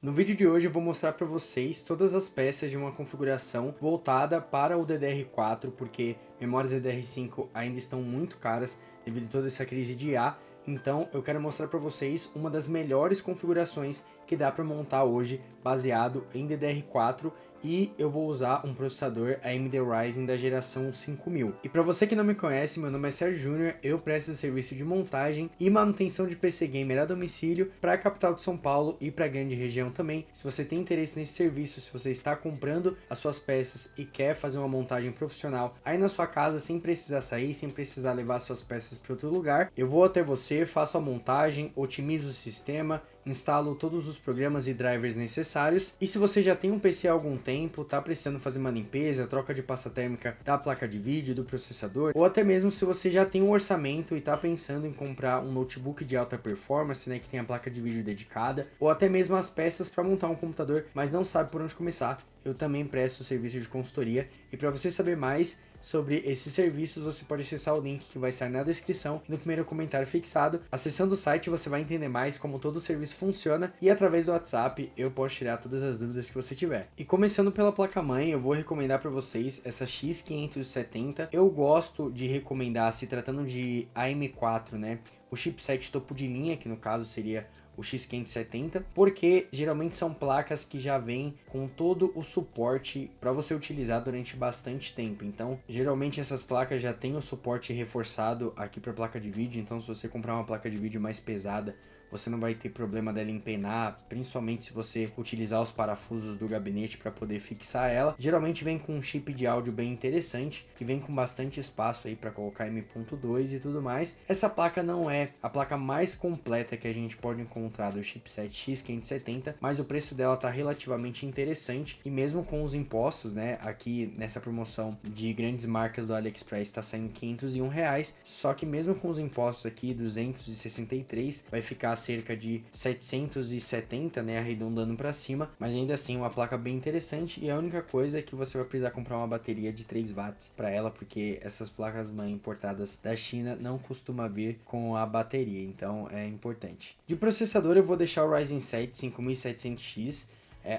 No vídeo de hoje eu vou mostrar para vocês todas as peças de uma configuração voltada para o DDR4, porque memórias DDR5 ainda estão muito caras devido a toda essa crise de IA. Então eu quero mostrar para vocês uma das melhores configurações que dá para montar hoje baseado em DDR4, e eu vou usar um processador AMD Ryzen da geração 5000. E para você que não me conhece, meu nome é Sérgio Júnior, eu presto serviço de montagem e manutenção de PC Gamer a domicílio para a capital de São Paulo e para a grande região também. Se você tem interesse nesse serviço, se você está comprando as suas peças e quer fazer uma montagem profissional aí na sua casa sem precisar sair, sem precisar levar suas peças para outro lugar, eu vou até você, faço a montagem, otimizo o sistema, instalo todos os programas e drivers necessários. E se você já tem um PC há algum tempo, tá precisando fazer uma limpeza, troca de pasta térmica da placa de vídeo, do processador, ou até mesmo se você já tem um orçamento e tá pensando em comprar um notebook de alta performance, né, que tem a placa de vídeo dedicada, ou até mesmo as peças para montar um computador, mas não sabe por onde começar, eu também presto serviço de consultoria. E para você saber mais sobre esses serviços, você pode acessar o link que vai estar na descrição e no primeiro comentário fixado. Acessando o site você vai entender mais como todo o serviço funciona, e através do WhatsApp eu posso tirar todas as dúvidas que você tiver. E começando pela placa-mãe, eu vou recomendar para vocês essa X570. Eu gosto de recomendar, se tratando de AM4, né, o chipset topo de linha, que no caso seria o X570, porque geralmente são placas que já vêm com todo o suporte para você utilizar durante bastante tempo. Então, geralmente essas placas já têm o suporte reforçado aqui para placa de vídeo. Então, se você comprar uma placa de vídeo mais pesada, você não vai ter problema dela empenar, principalmente se você utilizar os parafusos do gabinete para poder fixar ela. Geralmente vem com um chip de áudio bem interessante, que vem com bastante espaço aí para colocar M.2 e tudo mais. Essa placa não é a placa mais completa que a gente pode encontrar do chipset X570, mas o preço dela tá relativamente interessante, e mesmo com os impostos, né, aqui nessa promoção de grandes marcas do AliExpress está saindo R$501, só que mesmo com os impostos aqui, 263, vai ficar cerca de 770, né, arredondando para cima, mas ainda assim uma placa bem interessante. E a única coisa é que você vai precisar comprar uma bateria de 3 watts para ela, porque essas placas mãe importadas da China não costuma vir com a bateria, então é importante. De processador eu vou deixar o Ryzen 7 5700X.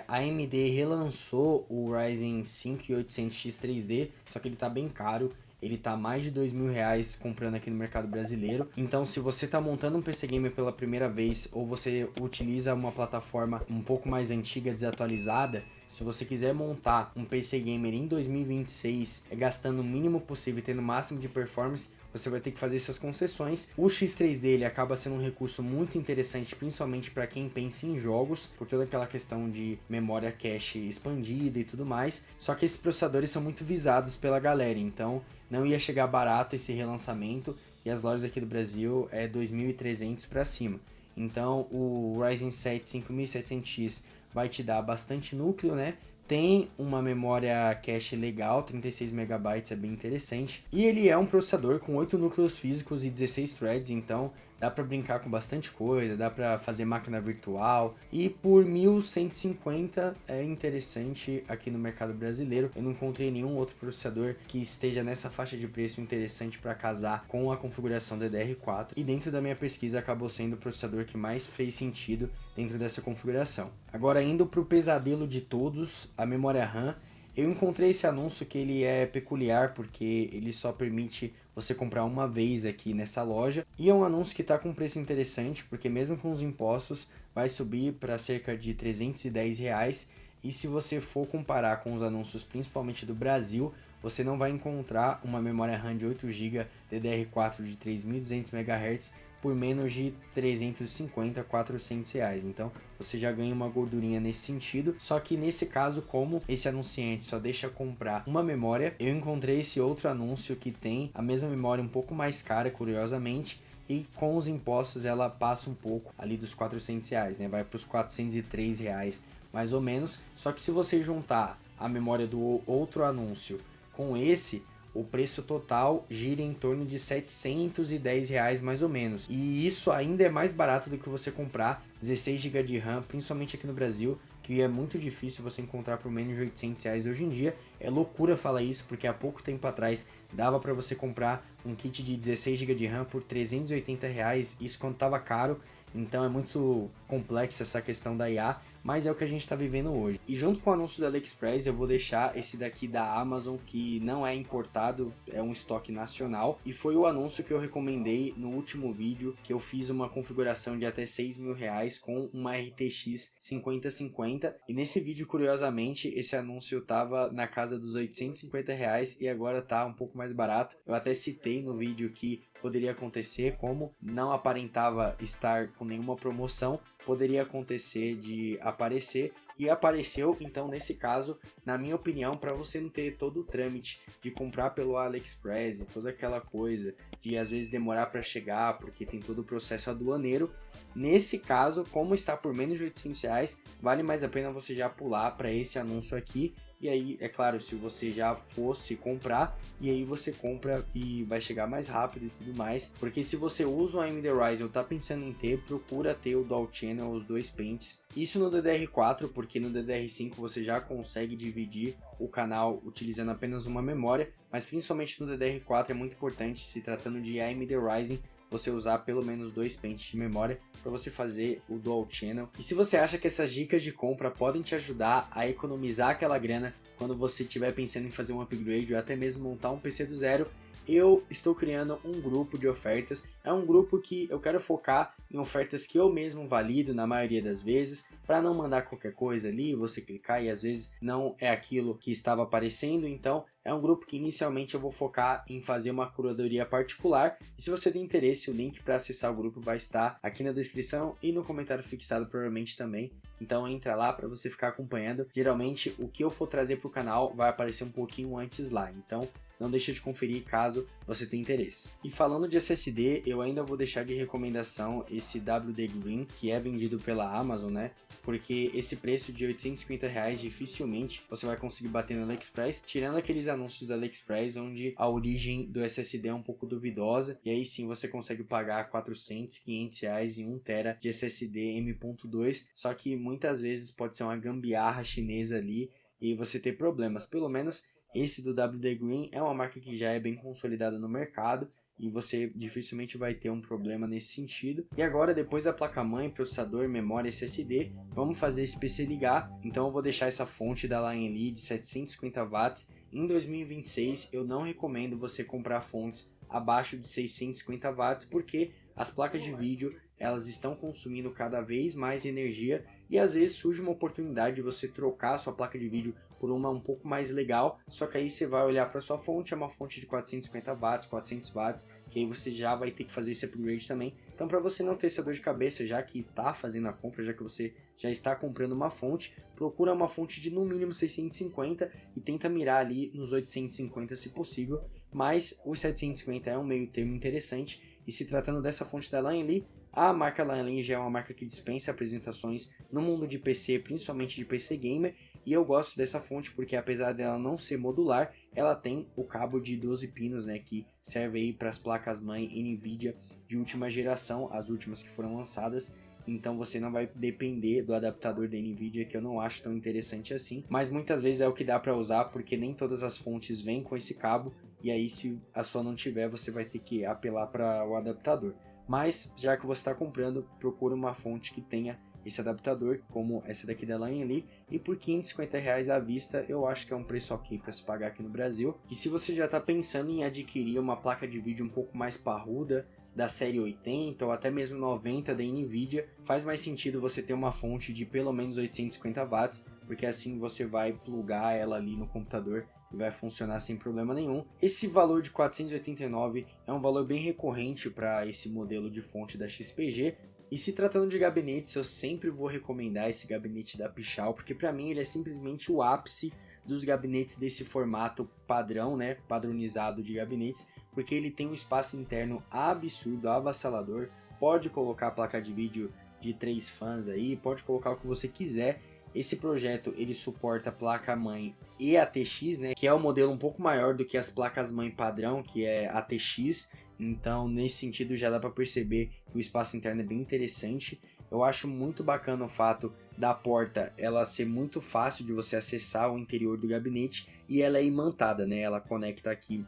A AMD relançou o Ryzen 5800X 3D, só que ele tá bem caro. Ele tá mais de R$2.000 comprando aqui no mercado brasileiro. Então, se você tá montando um PC Gamer pela primeira vez, ou você utiliza uma plataforma um pouco mais antiga, desatualizada, se você quiser montar um PC Gamer em 2026, gastando o mínimo possível e tendo o máximo de performance, você vai ter que fazer essas concessões. O X3D ele acaba sendo um recurso muito interessante, principalmente para quem pensa em jogos, por toda aquela questão de memória cache expandida e tudo mais. Só que esses processadores são muito visados pela galera, então não ia chegar barato esse relançamento, e as lojas aqui do Brasil é 2.300 para cima. Então o Ryzen 7 5700X vai te dar bastante núcleo, né? Tem uma memória cache legal, 36 MB, é bem interessante. E ele é um processador com 8 núcleos físicos e 16 threads, então dá para brincar com bastante coisa, dá para fazer máquina virtual. E por 1.150 é interessante aqui no mercado brasileiro. Eu não encontrei nenhum outro processador que esteja nessa faixa de preço interessante para casar com a configuração DDR4. E dentro da minha pesquisa acabou sendo o processador que mais fez sentido dentro dessa configuração. Agora, indo para o pesadelo de todos, a memória RAM. Eu encontrei esse anúncio que ele é peculiar porque ele só permite você comprar uma vez aqui nessa loja, e é um anúncio que está com um preço interessante, porque mesmo com os impostos vai subir para cerca de R$310. E se você for comparar com os anúncios principalmente do Brasil, você não vai encontrar uma memória RAM de 8 GB DDR4 de 3.200 MHz por menos de 350 a 400 reais. Então você já ganha uma gordurinha nesse sentido. Só que nesse caso, como esse anunciante só deixa comprar uma memória, eu encontrei esse outro anúncio que tem a mesma memória um pouco mais cara, curiosamente, e com os impostos ela passa um pouco ali dos 400 reais, né? Vai para os 403 reais mais ou menos. Só que se você juntar a memória do outro anúncio com esse, o preço total gira em torno de R$710 mais ou menos. E isso ainda é mais barato do que você comprar 16 GB de RAM, principalmente aqui no Brasil, que é muito difícil você encontrar por menos de R$800 hoje em dia. É loucura falar isso, porque há pouco tempo atrás dava para você comprar um kit de 16 GB de RAM por R$380, isso quando estava caro. Então é muito complexa essa questão da IA, mas é o que a gente está vivendo hoje. E junto com o anúncio do AliExpress eu vou deixar esse daqui da Amazon, que não é importado, é um estoque nacional, e foi o anúncio que eu recomendei no último vídeo, que eu fiz uma configuração de até R$6.000 com uma RTX 5050, e nesse vídeo, curiosamente, esse anúncio estava na casa dos R$850 e agora tá um pouco mais barato. Eu até citei no vídeo que poderia acontecer, como não aparentava estar com nenhuma promoção, poderia acontecer de aparecer, e apareceu. Então nesse caso, na minha opinião, para você não ter todo o trâmite de comprar pelo AliExpress e toda aquela coisa de às vezes demorar para chegar porque tem todo o processo aduaneiro, nesse caso, como está por menos de R$800, vale mais a pena você já pular para esse anúncio aqui. E aí, é claro, se você já fosse comprar, e aí você compra e vai chegar mais rápido e tudo mais. Porque se você usa o AMD Ryzen ou tá pensando em ter, procura ter o Dual Channel, os dois pentes. Isso no DDR4, porque no DDR5 você já consegue dividir o canal utilizando apenas uma memória. Mas principalmente no DDR4 é muito importante, se tratando de AMD Ryzen, você usar pelo menos dois pentes de memória para você fazer o Dual Channel. E se você acha que essas dicas de compra podem te ajudar a economizar aquela grana quando você estiver pensando em fazer um upgrade ou até mesmo montar um PC do zero, eu estou criando um grupo de ofertas. É um grupo que eu quero focar em ofertas que eu mesmo valido na maioria das vezes, para não mandar qualquer coisa ali, você clicar e às vezes não é aquilo que estava aparecendo. Então é um grupo que inicialmente eu vou focar em fazer uma curadoria particular, e se você tem interesse, o link para acessar o grupo vai estar aqui na descrição e no comentário fixado provavelmente também. Então entra lá para você ficar acompanhando. Geralmente o que eu for trazer para o canal vai aparecer um pouquinho antes lá, então não deixa de conferir caso você tenha interesse. E falando de SSD, eu ainda vou deixar de recomendação esse WD Green, que é vendido pela Amazon, né? Porque esse preço de R$850 dificilmente você vai conseguir bater no AliExpress, tirando aqueles anúncios do AliExpress onde a origem do SSD é um pouco duvidosa, e aí sim você consegue pagar R$400, R$500 em 1TB de SSD M.2, só que muitas vezes pode ser uma gambiarra chinesa ali e você ter problemas. Pelo menos esse do WD Green é uma marca que já é bem consolidada no mercado e você dificilmente vai ter um problema nesse sentido. E agora, depois da placa-mãe, processador, memória e SSD, vamos fazer esse PC ligar. Então eu vou deixar essa fonte da Lion Li de 750 watts. Em 2026 eu não recomendo você comprar fontes abaixo de 650 watts, porque as placas de vídeo elas estão consumindo cada vez mais energia, e às vezes surge uma oportunidade de você trocar a sua placa de vídeo por uma um pouco mais legal, só que aí você vai olhar para sua fonte, é uma fonte de 450 watts, 400 watts, que aí você já vai ter que fazer esse upgrade também. Então, para você não ter essa dor de cabeça, já que está fazendo a compra, já que você já está comprando uma fonte, procura uma fonte de no mínimo 650 e tenta mirar ali nos 850 se possível, mas os 750 é um meio termo interessante. E se tratando dessa fonte da Lion Li, a marca Lion Li já é uma marca que dispensa apresentações no mundo de PC, principalmente de PC Gamer, e eu gosto dessa fonte porque, apesar dela não ser modular, ela tem o cabo de 12 pinos, né, que serve aí para as placas-mãe NVIDIA de última geração, as últimas que foram lançadas. Então você não vai depender do adaptador da NVIDIA, que eu não acho tão interessante assim, mas muitas vezes é o que dá para usar, porque nem todas as fontes vêm com esse cabo, e aí se a sua não tiver, você vai ter que apelar para o adaptador. Mas já que você está comprando, procura uma fonte que tenha esse adaptador, como essa daqui da Lion Li, e por R$550 à vista eu acho que é um preço ok para se pagar aqui no Brasil. E se você já está pensando em adquirir uma placa de vídeo um pouco mais parruda, da série 80 ou até mesmo 90 da NVIDIA, faz mais sentido você ter uma fonte de pelo menos 850 watts, porque assim você vai plugar ela ali no computador e vai funcionar sem problema nenhum. Esse valor de 489 é um valor bem recorrente para esse modelo de fonte da XPG. E se tratando de gabinetes, eu sempre vou recomendar esse gabinete da Pichau, porque para mim ele é simplesmente o ápice dos gabinetes desse formato padrão, né, padronizado de gabinetes, porque ele tem um espaço interno absurdo, avassalador, pode colocar a placa de vídeo de 3 fãs aí, pode colocar o que você quiser. Esse projeto ele suporta a placa-mãe e ATX, né, que é um modelo um pouco maior do que as placas-mãe padrão, que é ATX. Então, nesse sentido, já dá para perceber que o espaço interno é bem interessante. Eu acho muito bacana o fato da porta ela ser muito fácil de você acessar o interior do gabinete, e ela é imantada, né? Ela conecta aqui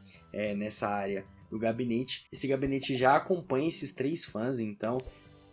nessa área do gabinete. Esse gabinete já acompanha esses 3 fãs, então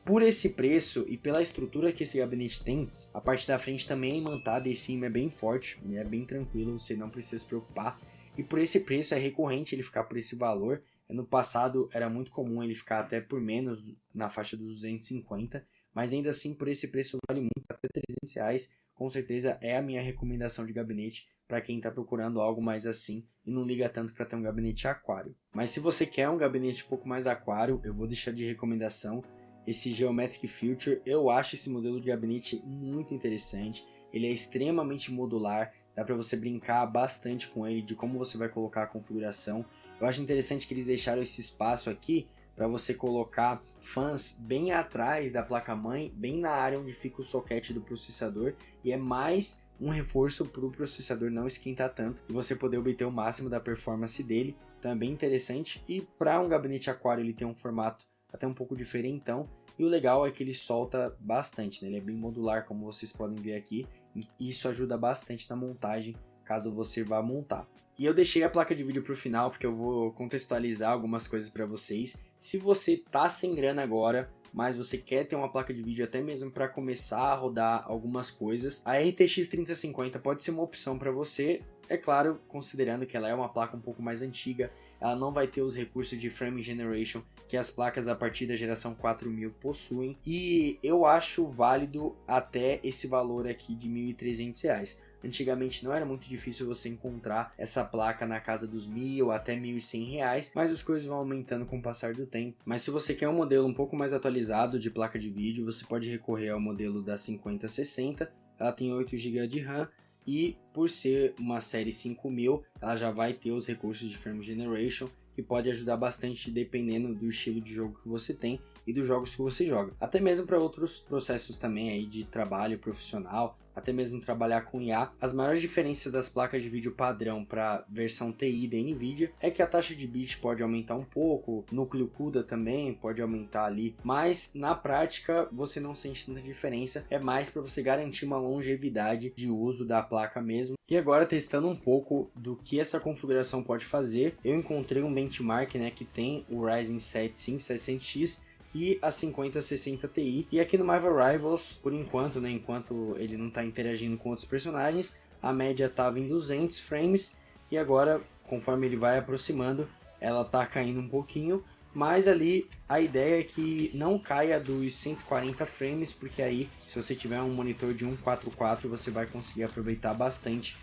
Por esse preço e pela estrutura que esse gabinete tem, a parte da frente também é imantada e em cima é bem forte, é bem tranquilo, você não precisa se preocupar. E por esse preço é recorrente ele ficar por esse valor. No passado era muito comum ele ficar até por menos, na faixa dos 250, mas ainda assim por esse preço vale muito, até R$ 300. Com certeza é a minha recomendação de gabinete para quem está procurando algo mais assim e não liga tanto para ter um gabinete aquário. Mas se você quer um gabinete um pouco mais aquário, eu vou deixar de recomendação esse Geometric Future. Eu acho esse modelo de gabinete muito interessante, ele é extremamente modular, dá para você brincar bastante com ele, de como você vai colocar a configuração. Eu acho interessante que eles deixaram esse espaço aqui para você colocar fãs bem atrás da placa-mãe, bem na área onde fica o socket do processador, e é mais um reforço para o processador não esquentar tanto e você poder obter o máximo da performance dele. Então é bem interessante, e para um gabinete aquário ele tem um formato até um pouco diferentão, e o legal é que ele solta bastante, né? Ele é bem modular, como vocês podem ver aqui, e isso ajuda bastante na montagem, caso você vá montar. E eu deixei a placa de vídeo para o final, porque eu vou contextualizar algumas coisas para vocês. Se você tá sem grana agora, mas você quer ter uma placa de vídeo até mesmo para começar a rodar algumas coisas, a RTX 3050 pode ser uma opção para você. É claro, considerando que ela é uma placa um pouco mais antiga, ela não vai ter os recursos de frame generation que as placas a partir da geração 4000 possuem, e eu acho válido até esse valor aqui de R$ 1.300. Antigamente não era muito difícil você encontrar essa placa na casa dos R$ 1.000 até R$ 1.100, mas as coisas vão aumentando com o passar do tempo. Mas se você quer um modelo um pouco mais atualizado de placa de vídeo, você pode recorrer ao modelo da 5060, ela tem 8 GB de RAM, e por ser uma série 5000, ela já vai ter os recursos de Frame Generation, que pode ajudar bastante dependendo do estilo de jogo que você tem e dos jogos que você joga. Até mesmo para outros processos também aí de trabalho profissional, até mesmo trabalhar com IA. As maiores diferenças das placas de vídeo padrão para versão TI da Nvidia é que a taxa de bit pode aumentar um pouco, o núcleo CUDA também pode aumentar ali, mas na prática você não sente tanta diferença, é mais para você garantir uma longevidade de uso da placa mesmo. E agora, testando um pouco do que essa configuração pode fazer, eu encontrei um benchmark, né, que tem o Ryzen 7 5700X e a 5060 Ti, e aqui no Marvel Rivals, por enquanto, né, enquanto ele não está interagindo com outros personagens, a média estava em 200 frames, e agora, conforme ele vai aproximando, ela está caindo um pouquinho, mas ali a ideia é que não caia dos 140 frames, porque aí, se você tiver um monitor de 144, você vai conseguir aproveitar bastante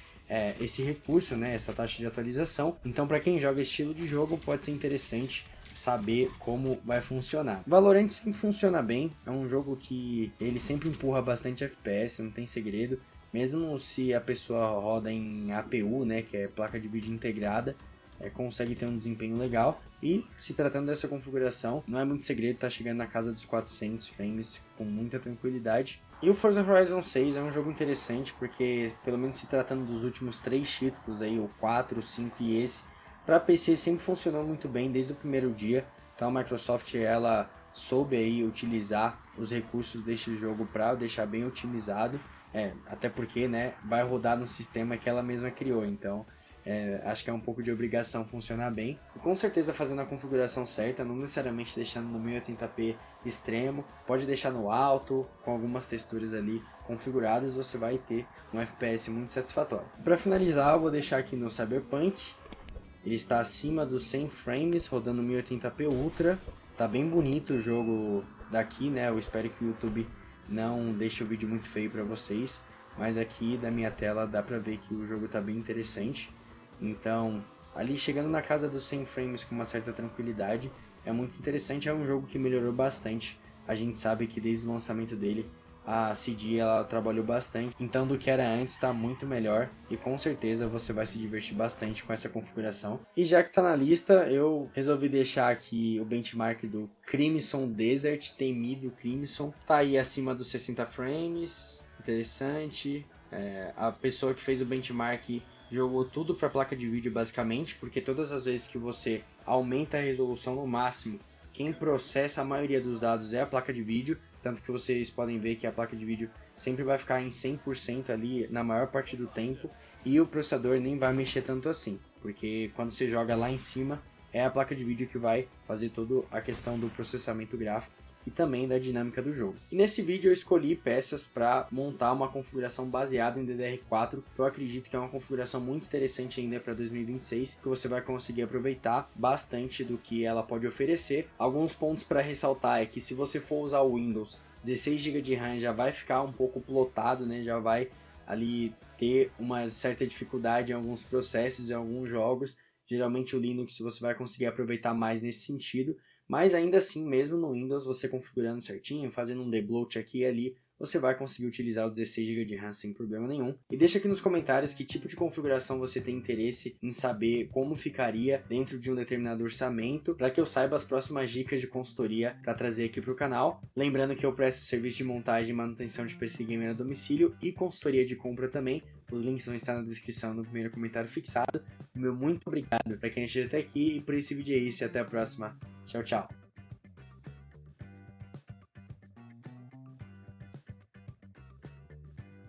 esse recurso, né, essa taxa de atualização. Então, para quem joga estilo de jogo, pode ser interessante saber como vai funcionar. Valorant sempre funciona bem, é um jogo que ele sempre empurra bastante FPS, não tem segredo, mesmo se a pessoa roda em APU, né, que é placa de vídeo integrada, consegue ter um desempenho legal, e se tratando dessa configuração, não é muito segredo, tá chegando na casa dos 400 frames com muita tranquilidade. E o Forza Horizon 6 é um jogo interessante, porque pelo menos se tratando dos últimos 3 títulos aí, o 4, o 5 e esse, para PC sempre funcionou muito bem desde o primeiro dia. Então a Microsoft ela soube aí utilizar os recursos deste jogo para deixar bem otimizado, até porque, né, vai rodar no sistema que ela mesma criou, então acho que é um pouco de obrigação funcionar bem. E com certeza fazendo a configuração certa, não necessariamente deixando no 1080p extremo, pode deixar no alto, com algumas texturas ali configuradas, você vai ter um FPS muito satisfatório. Para finalizar, eu vou deixar aqui no Cyberpunk. Ele está acima dos 100 frames, rodando 1080p Ultra. Tá bem bonito o jogo daqui, né? Eu espero que o YouTube não deixe o vídeo muito feio para vocês, mas aqui da minha tela dá pra ver que o jogo tá bem interessante. Então, ali chegando na casa dos 100 frames com uma certa tranquilidade, é muito interessante. É um jogo que melhorou bastante. A gente sabe que desde o lançamento dele, a CD ela trabalhou bastante, então do que era antes está muito melhor, e com certeza você vai se divertir bastante com essa configuração. E já que está na lista, eu resolvi deixar aqui o benchmark do Crimson Desert, temido Crimson, tá aí acima dos 60 frames, interessante. A pessoa que fez o benchmark jogou tudo para placa de vídeo basicamente, porque todas as vezes que você aumenta a resolução no máximo, quem processa a maioria dos dados é a placa de vídeo, tanto que vocês podem ver que a placa de vídeo sempre vai ficar em 100% ali na maior parte do tempo, e o processador nem vai mexer tanto assim, porque quando você joga lá em cima, é a placa de vídeo que vai fazer toda a questão do processamento gráfico, e também da dinâmica do jogo. E nesse vídeo eu escolhi peças para montar uma configuração baseada em DDR4, que eu acredito que é uma configuração muito interessante ainda para 2026, que você vai conseguir aproveitar bastante do que ela pode oferecer. Alguns pontos para ressaltar é que se você for usar o Windows, 16 GB de RAM já vai ficar um pouco plotado, né? Já vai ali ter uma certa dificuldade em alguns processos, em alguns jogos. Geralmente o Linux você vai conseguir aproveitar mais nesse sentido, mas ainda assim, mesmo no Windows, você configurando certinho, fazendo um debloat aqui e ali, você vai conseguir utilizar o 16 GB de RAM sem problema nenhum. E deixa aqui nos comentários que tipo de configuração você tem interesse em saber como ficaria dentro de um determinado orçamento, para que eu saiba as próximas dicas de consultoria para trazer aqui para o canal. Lembrando que eu presto serviço de montagem e manutenção de PC Gamer a domicílio e consultoria de compra também. Os links vão estar na descrição no primeiro comentário fixado. Meu muito obrigado para quem chegou até aqui e por esse vídeo é isso e até a próxima. Tchau, tchau.